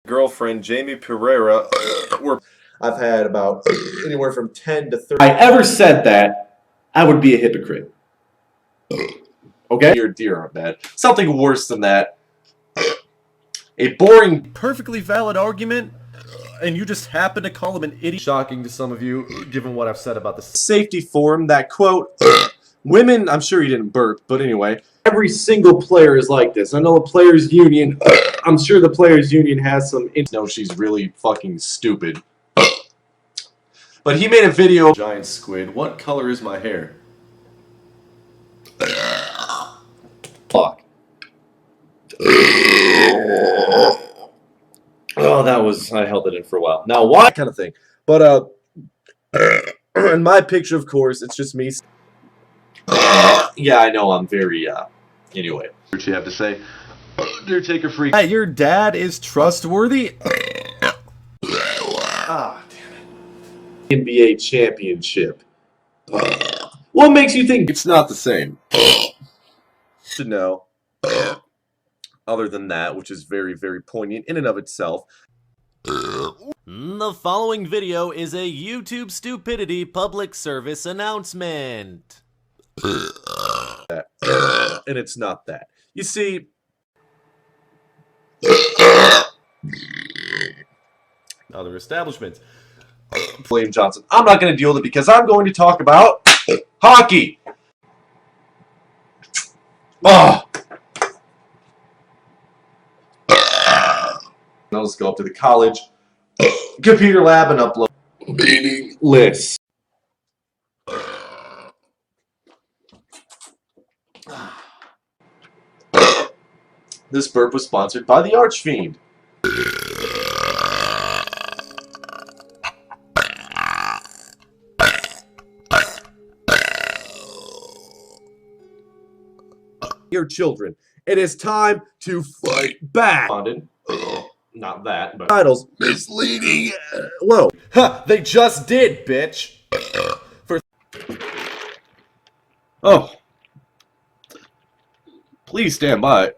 girlfriend Jamie Pereira were. I've had about anywhere from 10 to 30. If I ever said that, I would be a hypocrite. Okay? Your deer aren't bad. Something worse than that. A boring, Perfectly valid argument, and you just happen to call him an idiot. Shocking to some of you, given what I've said about the safety forum that, quote, women, I'm sure you didn't burp, but anyway, every single player is like this. I know the players union, I'm sure the players union has some, no, she's really fucking stupid. But he made a video. giant squid. What color is my hair? Fuck. Oh, that was, I held it in for a while. Now, why? Kind of thing. But, in my picture, of course, it's just me. Yeah, I know, I'm very, anyway. What you have to say? Undertaker freak. Your dad is trustworthy? Ah, damn it. NBA championship. What makes you think It's not the same. should know? Other than that, which is very, very poignant in and of itself. The following video is a YouTube stupidity public service announcement. And it's not that. You see, Other establishments. William Johnson. I'm not going to deal with it because I'm going to talk about hockey. Oh. Now let's go up to the college computer lab and upload meaningless. This burp was sponsored by the Archfiend. Your children. It is time to fight back. Not that, but titles misleading. Whoa. Ha! They just did, bitch! Oh. Please stand by.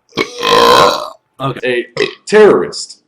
Okay. A terrorist